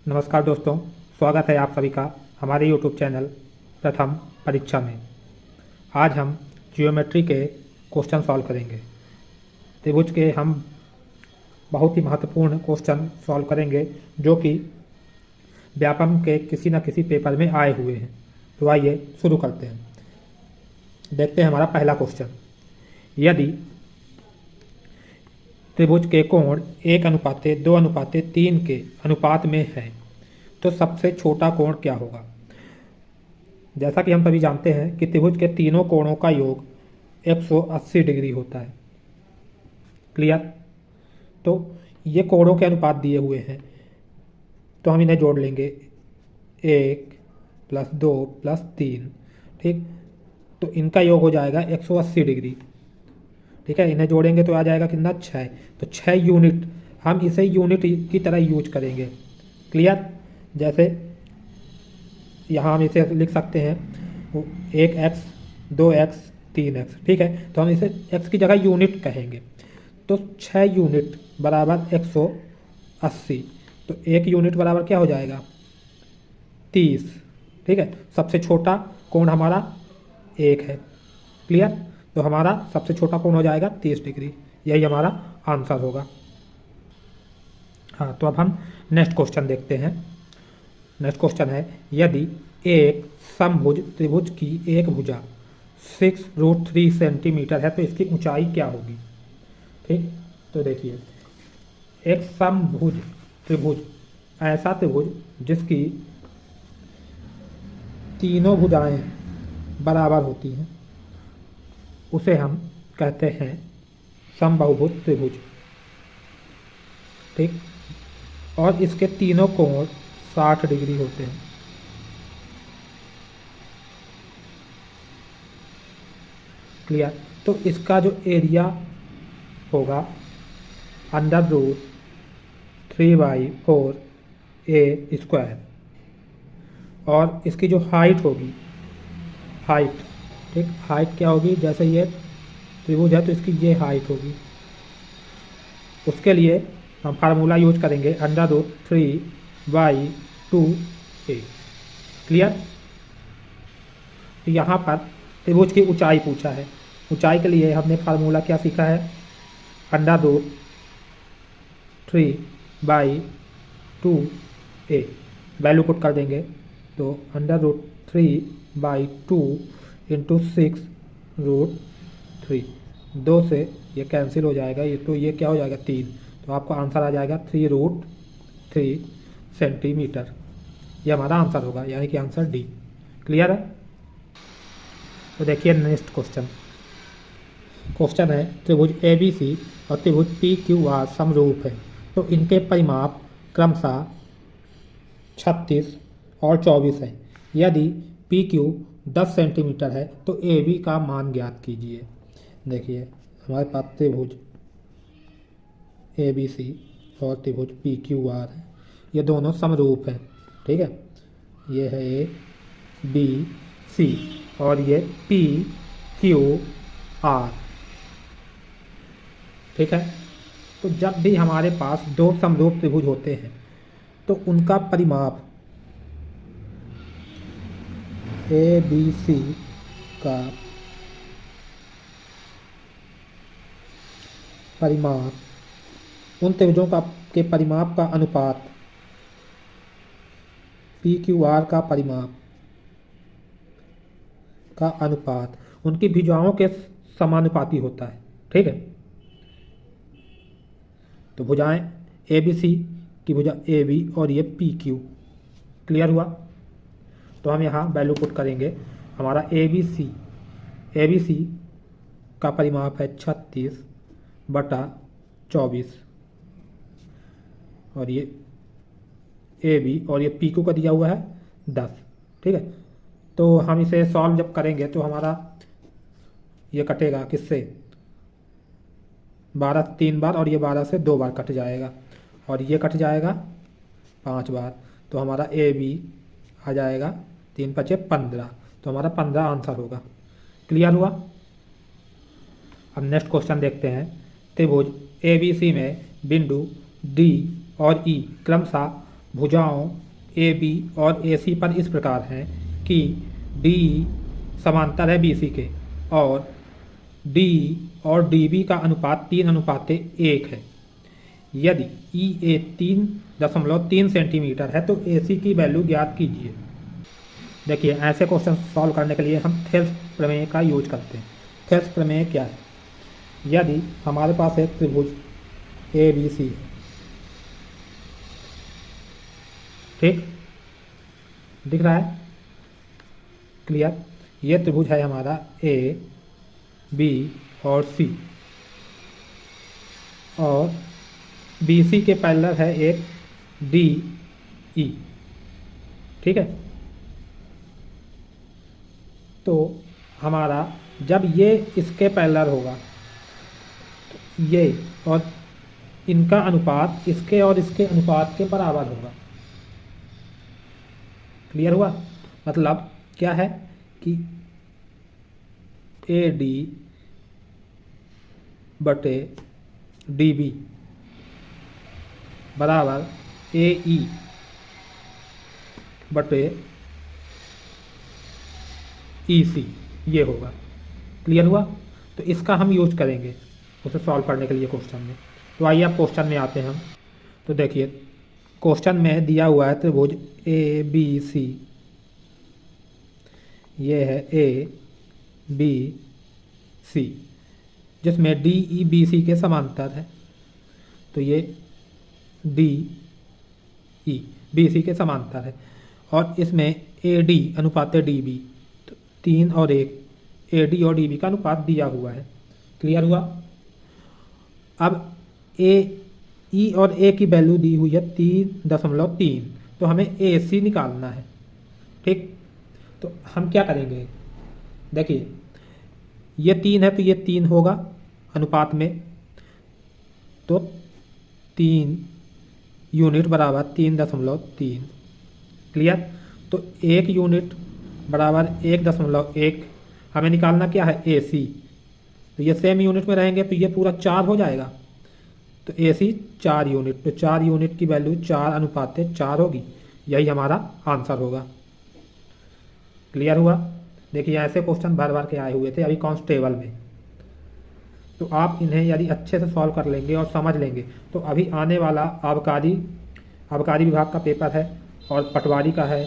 नमस्कार दोस्तों, स्वागत है आप सभी का हमारे YouTube चैनल प्रथम परीक्षा में। आज हम जियोमेट्री के क्वेश्चन सॉल्व करेंगे। त्रिभुज के हम बहुत ही महत्वपूर्ण क्वेश्चन सॉल्व करेंगे जो कि व्यापम के किसी न किसी पेपर में आए हुए हैं। तो आइए शुरू करते हैं। देखते हैं हमारा पहला क्वेश्चन। यदि त्रिभुज के कोण 1:2:3 के अनुपात में है तो सबसे छोटा कोण क्या होगा। जैसा कि हम सभी जानते हैं कि त्रिभुज के तीनों कोणों का योग 180 डिग्री होता है। क्लियर। तो ये कोणों के अनुपात दिए हुए हैं तो हम इन्हें जोड़ लेंगे 1 + 2 + 3। ठीक, तो इनका योग हो जाएगा 180 डिग्री। ठीक है, इन्हें जोड़ेंगे तो आ जाएगा कितना 6। तो 6 यूनिट हम इसे यूनिट की तरह यूज करेंगे। क्लियर। जैसे यहाँ हम इसे लिख सकते हैं 1x 2x 3x। ठीक है, तो हम इसे x की जगह यूनिट कहेंगे। तो 6 यूनिट बराबर 180। तो 1 यूनिट बराबर क्या हो जाएगा 30। ठीक है, सबसे छोटा कोण हमारा 1 है। क्लियर। तो हमारा सबसे छोटा कोण हो जाएगा 30 डिग्री। यही हमारा आंसर होगा। हाँ, तो अब हम नेक्स्ट क्वेश्चन देखते हैं। नेक्स्ट क्वेश्चन है, यदि एक समभुज त्रिभुज की एक भुजा 6√3 सेंटीमीटर है तो इसकी ऊंचाई क्या होगी। ठीक, तो देखिए एक समभुज त्रिभुज, ऐसा त्रिभुज जिसकी तीनों भुजाएं बराबर होती हैं उसे हम कहते हैं समबाहुभुज त्रिभुज। ठीक, और इसके तीनों कोण 60 डिग्री होते हैं। क्लियर। तो इसका जो एरिया होगा √3/4a² और इसकी जो हाइट होगी ठीक, हाइट क्या होगी, जैसे ये त्रिभुज है तो इसकी ये हाइट होगी। उसके लिए हम फार्मूला यूज करेंगे √3/2a। क्लियर। तो यहाँ पर त्रिभुज की ऊंचाई पूछा है। ऊंचाई के लिए हमने फार्मूला क्या सीखा है, √3/2a। वैल्यू पुट कर देंगे तो √3/2 × 6√3। 2 से ये कैंसिल हो जाएगा, ये तो ये क्या हो जाएगा 3। तो आपका आंसर आ जाएगा 3√3 सेंटीमीटर। ये हमारा आंसर होगा, यानी कि आंसर डी। क्लियर है। तो देखिए नेक्स्ट क्वेश्चन है, त्रिभुज ABC और त्रिभुज PQR समरूप है तो इनके परिमाप क्रमशः 36 और 24 है। यदि PQ 10 सेंटीमीटर है तो AB का मान ज्ञात कीजिए। देखिए हमारे पास त्रिभुज ABC और त्रिभुज PQR है, ये दोनों समरूप हैं। ठीक है, ये है ABC और ये PQR। ठीक है, तो जब भी हमारे पास दो समरूप त्रिभुज होते हैं तो उनका परिमाप ABC का परिमाप उन त्रिभुजों के परिमाप का अनुपात PQR का परिमाप का अनुपात उनकी भुजाओं के समानुपाती होता है। ठीक है, तो भुजाएं ABC की भुजा AB और ये PQ। क्लियर हुआ। तो हम यहाँ वैल्यू पुट करेंगे। हमारा ABC का परिमाप है 36/24 और ये AB और ये PQ का दिया हुआ है 10। ठीक है, तो हम इसे सॉल्व जब करेंगे तो हमारा ये कटेगा किससे, 12 3 बार और ये 12 से 2 बार कट जाएगा और ये कट जाएगा 5 बार। तो हमारा AB आ जाएगा 3 × 5 = 15। तो हमारा 15 आंसर होगा। क्लियर हुआ। अब नेक्स्ट क्वेश्चन देखते हैं। त्रिभुज ABC में बिंदु D और E क्रमशः भुजाओं ए बी और ए सी पर इस प्रकार हैं कि डी समांतर है बी सी के और डी और डी बी का अनुपात 3:1 है। यदि ई ए 3.3 सेंटीमीटर है तो ए सी की वैल्यू ज्ञात कीजिए। देखिए, ऐसे क्वेश्चन सॉल्व करने के लिए हम थेल्स प्रमेय का यूज करते हैं। थेल्स प्रमेय क्या है? यदि हमारे पास एक त्रिभुज ए बी सी है, ठीक, दिख रहा है? क्लियर? ये त्रिभुज है हमारा ए बी और सी, और बी सी के पैरेलल है एक डी ई, ठीक है। तो हमारा जब ये इसके पैरेलल होगा तो ये और इनका अनुपात इसके और इसके अनुपात के बराबर होगा। क्लियर हुआ? मतलब क्या है कि ए डी बटे डी बी बराबर ए ई बटे ई सी, ये होगा। क्लियर हुआ? तो इसका हम यूज करेंगे उसे सॉल्व करने के लिए क्वेश्चन में। तो आइए अब क्वेश्चन में आते हैं हम। तो देखिए, क्वेश्चन में दिया हुआ है त्रिभुज ए बी सी, ये है ए बी सी, जिसमें डी ई बी सी के समांतर है। तो ये डी ई बी सी के समांतर है और इसमें ए डी अनुपात डी बी, तो 3 और 1 ए डी और डी बी का अनुपात दिया हुआ है। क्लियर हुआ? अब ए ई और ए की वैल्यू दी हुई है 3.3, तो हमें ए सी निकालना है, ठीक। तो हम क्या करेंगे? देखिए, ये 3 है तो ये 3 होगा अनुपात में, तो 3 यूनिट बराबर 3.3। क्लियर? तो 1 यूनिट बराबर 1.1 हमें निकालना क्या है? ए सी। तो ये सेम यूनिट में रहेंगे तो ये पूरा 4 हो जाएगा, तो ए सी 4 यूनिट, तो 4 यूनिट की वैल्यू 4:4 होगी। यही हमारा आंसर होगा। क्लियर हुआ? देखिए, ऐसे क्वेश्चन भर भर के आए हुए थे अभी कांस्टेबल में, तो आप इन्हें यदि अच्छे से सॉल्व कर लेंगे और समझ लेंगे तो अभी आने वाला आबकारी विभाग का पेपर है और पटवारी का है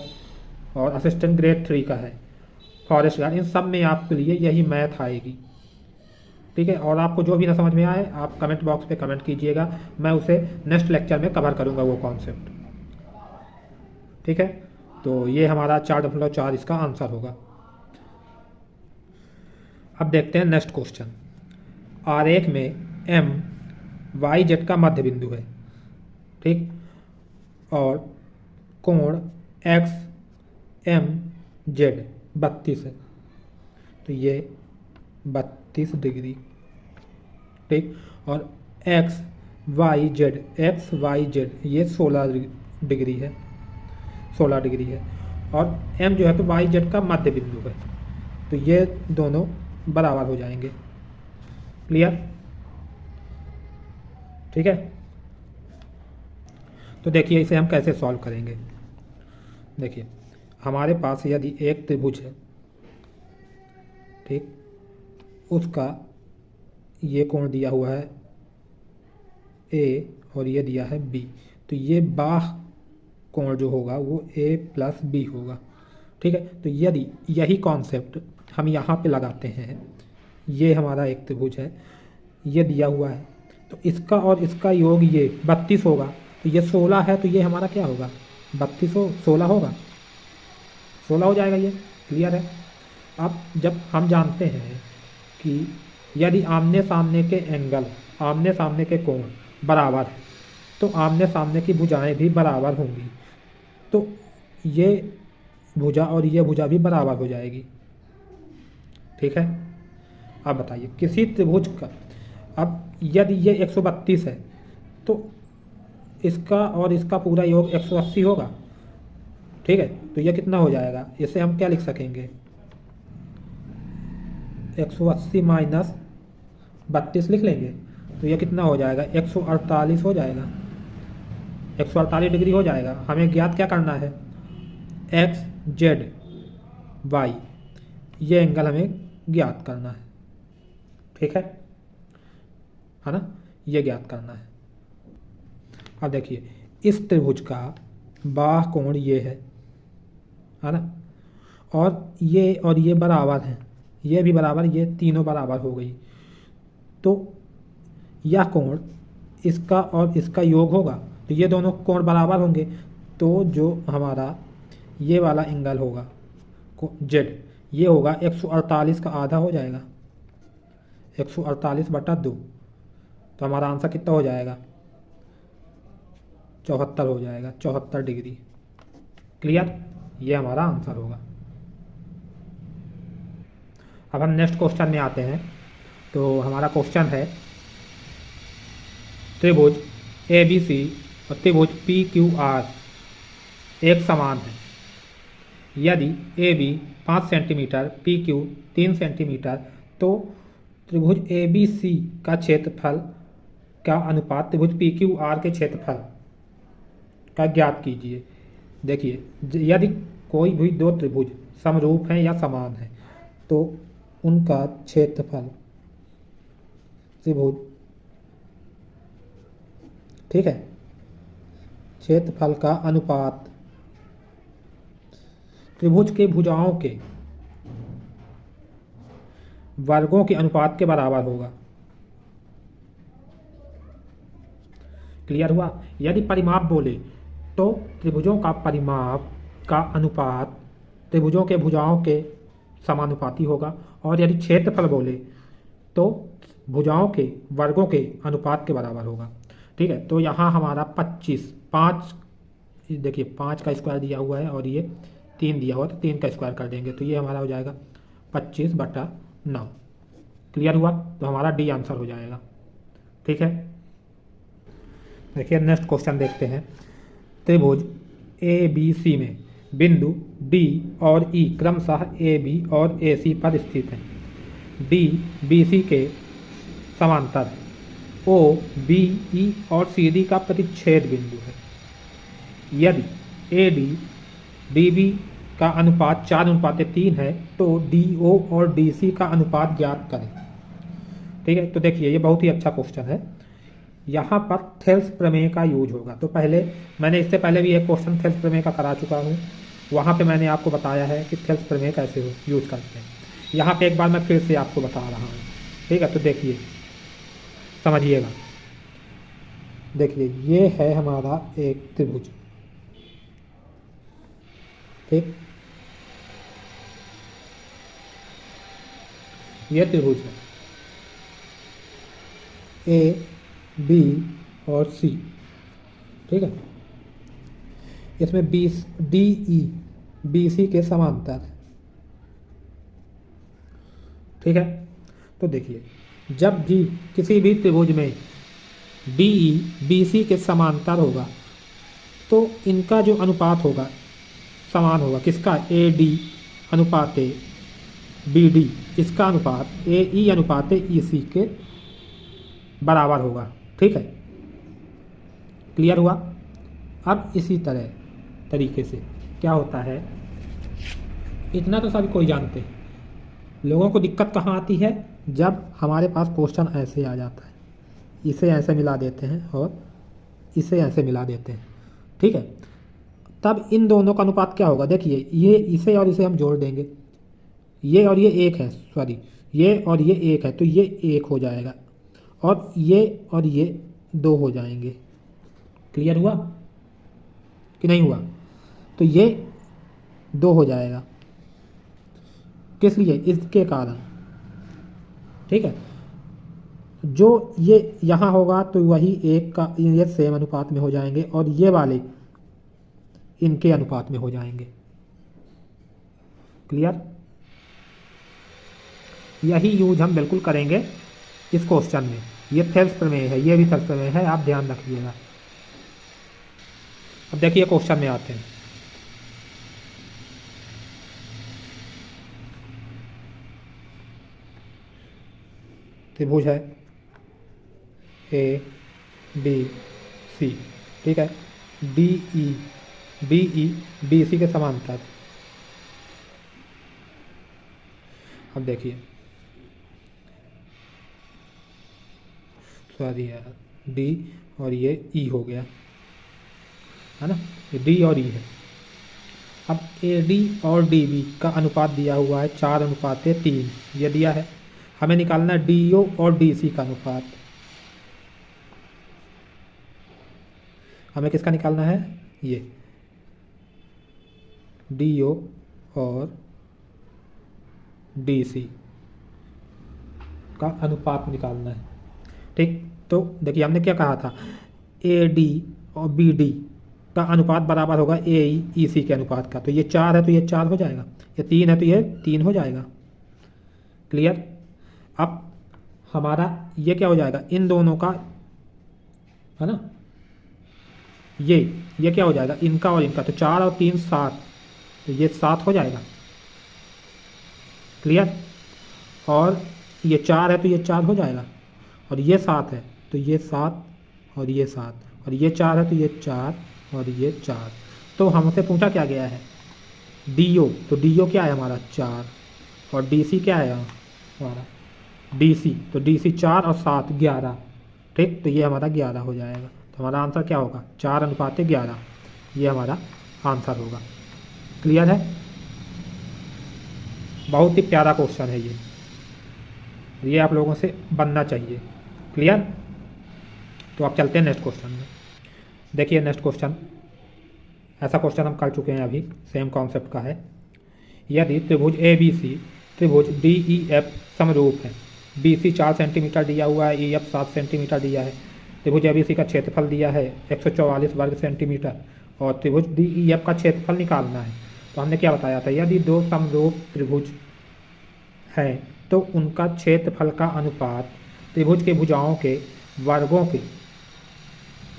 और असिस्टेंट ग्रेड 3 का है, फॉरेस्ट गार्ड, इन सब में आपके लिए यही मैथ आएगी, ठीक है। और आपको जो भी ना समझ में आए आप कमेंट बॉक्स पे कमेंट कीजिएगा, मैं उसे नेक्स्ट लेक्चर में कवर करूँगा वो कॉन्सेप्ट, ठीक है। तो ये हमारा 4.4 इसका आंसर होगा। अब देखते हैं नेक्स्ट क्वेश्चन। आरेख में एम वाई जेड का मध्य बिंदु है, ठीक, और कोण एक्स एम जेड 32 है, तो ये 32 डिग्री, ठीक, और एक्स वाई जेड ये 16 डिग्री है, 16 डिग्री है, और एम जो है तो वाई जेड का मध्य बिंदु है, तो ये दोनों बराबर हो जाएंगे। क्लियर? ठीक है। तो देखिए, इसे हम कैसे सॉल्व करेंगे। देखिए, हमारे पास यदि एक त्रिभुज है, ठीक, उसका ये कोण दिया हुआ है ए और ये दिया है बी, तो ये बाह्य कोण जो होगा वो ए प्लस बी होगा, ठीक है। तो यदि यही कॉन्सेप्ट हम यहाँ पे लगाते हैं, ये हमारा एक त्रिभुज है, ये दिया हुआ है, तो इसका और इसका योग ये 32 होगा, तो ये 16 है, तो ये हमारा क्या होगा? 32 16 होगा, 16 हो जाएगा ये। क्लियर है? अब जब हम जानते हैं कि यदि आमने सामने के एंगल, आमने सामने के कोण बराबर है, तो आमने सामने की भुजाएं भी बराबर होंगी, तो ये भुजा और ये भुजा भी बराबर हो जाएगी, ठीक है। अब बताइए, किसी त्रिभुज का, अब यदि ये 132 है तो इसका और इसका पूरा योग 180 होगा, ठीक है। तो ये कितना हो जाएगा? इसे हम क्या लिख सकेंगे? 180 माइनस 32 लिख लेंगे, तो ये कितना हो जाएगा? 148 हो जाएगा, 148 डिग्री हो जाएगा। हमें ज्ञात क्या करना है, एक्स जेड वाई, ये एंगल हमें ज्ञात करना है, ठीक है ना, ये ज्ञात करना है। अब देखिए इस त्रिभुज का बाह कोण ये है ना, और ये बराबर है, ये भी बराबर, ये तीनों बराबर हो गई। तो यह कोण इसका और इसका योग होगा, तो ये दोनों कोण बराबर होंगे। तो जो हमारा ये वाला एंगल होगा जेड, ये होगा 148 का आधा हो जाएगा, 148/2। तो हमारा आंसर कितना हो जाएगा, 74 हो जाएगा, 74 डिग्री। क्लियर, ये हमारा आंसर होगा। अब हम नेक्स्ट क्वेश्चन में आते हैं। तो हमारा क्वेश्चन है त्रिभुज ABC और त्रिभुज PQR एक समान है यदि AB 5 सेंटीमीटर, PQ 3 सेंटीमीटर, तो त्रिभुज ABC का क्षेत्रफल का अनुपात त्रिभुज PQR के क्षेत्रफल का ज्ञात कीजिए। देखिए यदि कोई भी दो त्रिभुज समरूप हैं या समान हैं तो उनका क्षेत्रफल त्रिभुज, ठीक है, क्षेत्रफल का अनुपात त्रिभुज के भुजाओं के वर्गों के अनुपात के बराबर होगा। क्लियर हुआ। यदि परिमाप बोले तो त्रिभुजों का परिमाप का अनुपात त्रिभुजों के भुजाओं के समानुपाती होगा, और यदि क्षेत्रफल बोले तो भुजाओं के वर्गों के अनुपात के बराबर होगा। ठीक है, तो यहाँ हमारा 5, देखिए 5 का स्क्वायर दिया हुआ है और ये 3 दिया हुआ, तो 3 का स्क्वायर कर देंगे तो ये हमारा हो जाएगा 25/9। क्लियर हुआ, तो हमारा डी आंसर हो जाएगा। ठीक है, देखिए नेक्स्ट क्वेश्चन देखते हैं। त्रिभुज ABC में बिंदु D और E क्रमशः AB और AC पर स्थित हैं। D BC के समांतर है। O BE और CD का प्रतिच्छेद बिंदु है। यदि AD DB का अनुपात 4:3 है तो DO और DC का अनुपात ज्ञात करें। ठीक है, तो देखिए ये बहुत ही अच्छा क्वेश्चन है। यहाँ पर थेल्स प्रमेय का यूज होगा। तो पहले मैंने इससे पहले भी एक क्वेश्चन थेल्स प्रमेय का करा चुका हूँ, वहाँ पे मैंने आपको बताया है कि थेल्स प्रमेय कैसे यूज करते हैं। यहाँ पे एक बार मैं फिर से आपको बता रहा हूँ। ठीक है, तो देखिए समझिएगा। देखिए ये है हमारा एक त्रिभुज, ठीक, ये त्रिभुज है A B और C। ठीक है, इसमें DE BC के समांतर है। ठीक है, तो देखिए जब भी किसी भी त्रिभुज में DE BC के समांतर होगा तो इनका जो अनुपात होगा समान होगा। किसका, AD अनुपात BD, इसका अनुपात AE अनुपात EC के बराबर होगा। ठीक है, क्लियर हुआ। अब इसी तरीके से क्या होता है, इतना तो सभी कोई जानते हैं। लोगों को दिक्कत कहाँ आती है, जब हमारे पास क्वेश्चन ऐसे आ जाता है, इसे ऐसे मिला देते हैं और इसे ऐसे मिला देते हैं। ठीक है, तब इन दोनों का अनुपात क्या होगा, देखिए ये इसे और इसे हम जोड़ देंगे, ये और ये 1 है, सॉरी ये और ये 1 है तो ये 1 हो जाएगा, और ये 2 हो जाएंगे। क्लियर हुआ कि नहीं हुआ, तो ये 2 हो जाएगा। किस लिए, इसके कारण। ठीक है, जो ये यहाँ होगा तो वही 1 का ये सेम अनुपात में हो जाएंगे, और ये वाले इनके अनुपात में हो जाएंगे। क्लियर, यही यूज हम बिल्कुल करेंगे इस क्वेश्चन में। ये थेल्स प्रमेय है, ये भी थेल्स प्रमेय है, आप ध्यान रखिएगा। अब देखिए क्वेश्चन में आते हैं। त्रिभुज है ABC, ठीक है, D E B E D C के समांतर। अब देखिए, सॉरी यार, डी और ये ई हो गया है ना, ये डी और ई है। अब ए डी और डी बी का अनुपात दिया हुआ है 4:3, ये दिया है। हमें निकालना है डी ओ और डी सी का अनुपात। हमें किसका निकालना है? ये डी ओ और डी सी का अनुपात निकालना है। ठीक, तो देखिए हमने क्या कहा था, ए डी और बी डी का अनुपात बराबर होगा ए ई सी के अनुपात का। तो ये 4 है तो ये 4 हो जाएगा, ये 3 है तो ये 3 हो जाएगा। क्लियर? अब हमारा ये क्या हो जाएगा, इन दोनों का, है ना, ये क्या हो जाएगा, इनका और इनका, तो 4 और 3 7, तो ये 7 हो जाएगा। क्लियर? और ये 4 है तो ये 4 हो जाएगा, और ये 7 है तो ये 7 और ये 7, और ये 4 है तो ये 4 और ये 4। तो हमसे पूछा क्या गया है, डी ओ, तो डी ओ क्या है हमारा 4, और डी सी क्या है हमारा डी सी, तो डी सी 4 और 7 11। ठीक, तो ये हमारा 11 हो जाएगा। तो हमारा आंसर क्या होगा, 4:11, ये हमारा आंसर होगा। क्लियर है? बहुत ही प्यारा क्वेश्चन है ये आप लोगों से बनना चाहिए। क्लियर? तो आप चलते हैं नेक्स्ट क्वेश्चन में। देखिए नेक्स्ट क्वेश्चन, ऐसा क्वेश्चन हम कर चुके हैं अभी, सेम कॉन्सेप्ट का है। यदि त्रिभुज ए बी सी त्रिभुज डी ई एफ समरूप है, बी सी 4 सेंटीमीटर दिया हुआ है, ई एफ 7 सेंटीमीटर दिया है, त्रिभुज ए बी सी का क्षेत्रफल दिया है 144 वर्ग सेंटीमीटर, और त्रिभुज डी ई एफ का क्षेत्रफल निकालना है। तो हमने क्या बताया था, यदि दो समरूप त्रिभुज हैं तो उनका क्षेत्रफल का अनुपात त्रिभुज के भुजाओं के वर्गों के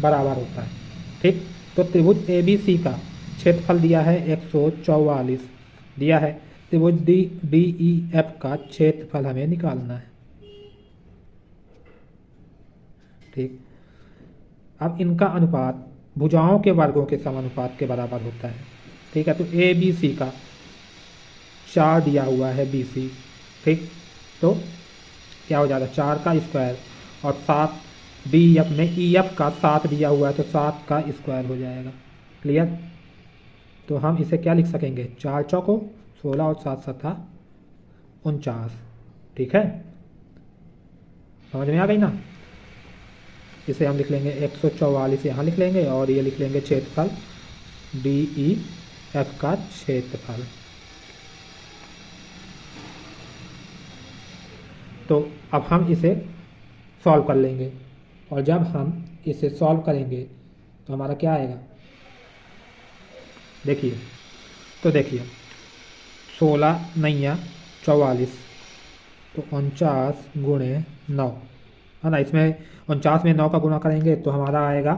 बराबर होता है। ठीक, तो त्रिभुज ए बी सी का क्षेत्रफल दिया है 144 दिया है, त्रिभुज डी ई एफ का क्षेत्रफल हमें निकालना है। ठीक, अब इनका अनुपात भुजाओं के वर्गों के समानुपात के बराबर होता है। ठीक है, तो ए बी सी का 4 दिया हुआ है बी सी। ठीक, तो क्या हो जाएगा, 4 का स्क्वायर, और 7 डी एफ में ई एफ का 7 दिया हुआ है तो 7 का स्क्वायर हो जाएगा। क्लियर? तो हम इसे क्या लिख सकेंगे, 4 चौको 16 और 7 सता 49। ठीक है, समझ में आ गई ना? इसे हम लिख लेंगे 144 यहाँ लिख लेंगे, और ये लिख लेंगे क्षेत्रफल डी ई एफ का क्षेत्रफल। तो अब हम इसे सॉल्व कर लेंगे, और जब हम इसे सॉल्व करेंगे तो हमारा क्या आएगा, देखिए, तो देखिए 16 9 44, तो 49 गुणे 9 है ना, इसमें 49 में 9 का गुणा करेंगे तो हमारा आएगा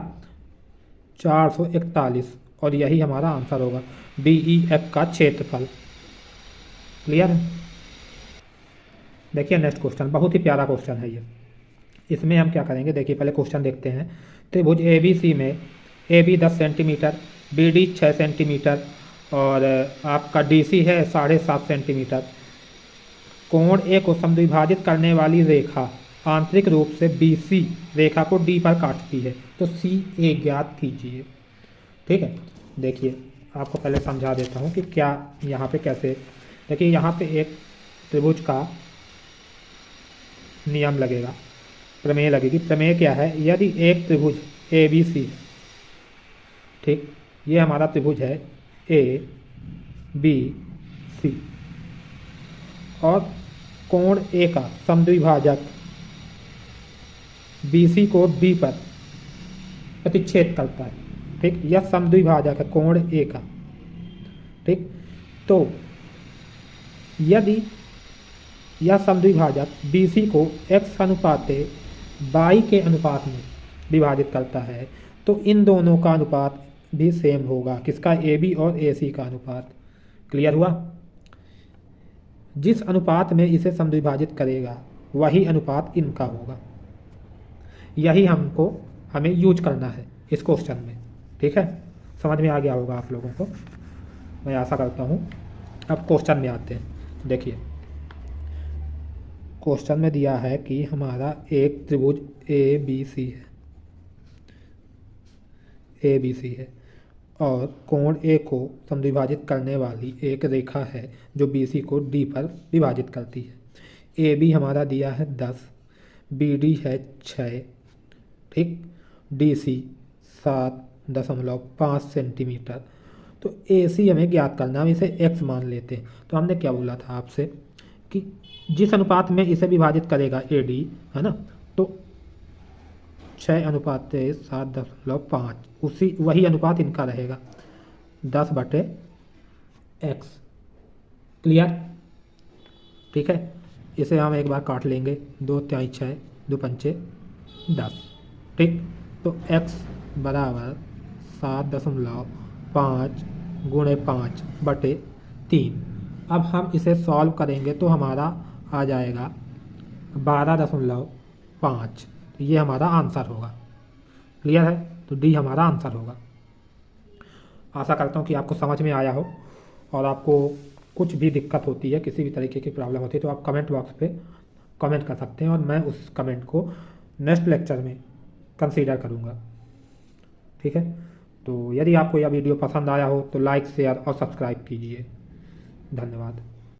441, और यही हमारा आंसर होगा, डी ई एफ का क्षेत्रफल। क्लियर है? देखिए नेक्स्ट क्वेश्चन, बहुत ही प्यारा क्वेश्चन है ये। इसमें हम क्या करेंगे, देखिए पहले क्वेश्चन देखते हैं। त्रिभुज ए बी सी में A B 10 centimetre, B D 6 centimetre, और आपका डी सी है 7.5 सेंटीमीटर। कोण ए को समद्विभाजित करने वाली रेखा आंतरिक रूप से बी सी रेखा को डी पर काटती है, तो सी ए ज्ञात कीजिए। ठीक है, देखिए आपको पहले समझा देता हूँ कि क्या यहाँ पे कैसे। देखिए यहाँ पे एक त्रिभुज का नियम लगेगा, प्रमेय लगेगी। प्रमेय क्या है, यदि एक त्रिभुज ए बी सी, ठीक, ये हमारा त्रिभुज है ए बी सी, और कोण ए का समद्विभाजक बी सी को डी पर प्रतिच्छेद करता है। ठीक, यह समद्विभाजक है कोण ए का। ठीक, तो यदि यह समद्विभाजक बी सी को x अनुपाते y के अनुपात में विभाजित करता है, तो इन दोनों का अनुपात भी सेम होगा। किसका, ए बी और ए सी का अनुपात। क्लियर हुआ? जिस अनुपात में इसे समद्विभाजित करेगा वही अनुपात इनका होगा। यही हमें यूज करना है इस क्वेश्चन में। ठीक। ठीक है, समझ में आ गया होगा आप लोगों को, मैं आशा करता हूँ। अब क्वेश्चन में आते हैं। देखिए क्वेश्चन में दिया है कि हमारा एक त्रिभुज ए बी सी है और कोण ए को समद्विभाजित करने वाली एक रेखा है जो बी सी को डी पर विभाजित करती है। ए बी हमारा दिया है 10, बी डी है 6, ठीक, डी सी 7.5 सेंटीमीटर। तो ए सी हमें ज्ञात करना, हम इसे x मान लेते हैं। तो हमने क्या बोला था आपसे कि जिस अनुपात में इसे विभाजित करेगा ए डी, है ना, तो 6:7.5 वही अनुपात इनका रहेगा 10/x। क्लियर, ठीक है। इसे हम एक बार काट लेंगे, 2 तिहाई 6, 2 पंचे 10, ठीक। तो x बराबर 7.5 गुणे 5/3। अब हम इसे सॉल्व करेंगे तो हमारा आ जाएगा 12.5। ये हमारा आंसर होगा। क्लियर है, तो डी हमारा आंसर होगा। आशा करता हूँ कि आपको समझ में आया हो, और आपको कुछ भी दिक्कत होती है, किसी भी तरीके की प्रॉब्लम होती है तो आप कमेंट बॉक्स पे कमेंट कर सकते हैं और मैं उस कमेंट को नेक्स्ट लेक्चर में कंसीडर करूँगा। ठीक है, तो यदि आपको यह वीडियो पसंद आया हो तो लाइक, शेयर और सब्सक्राइब कीजिए। धन्यवाद।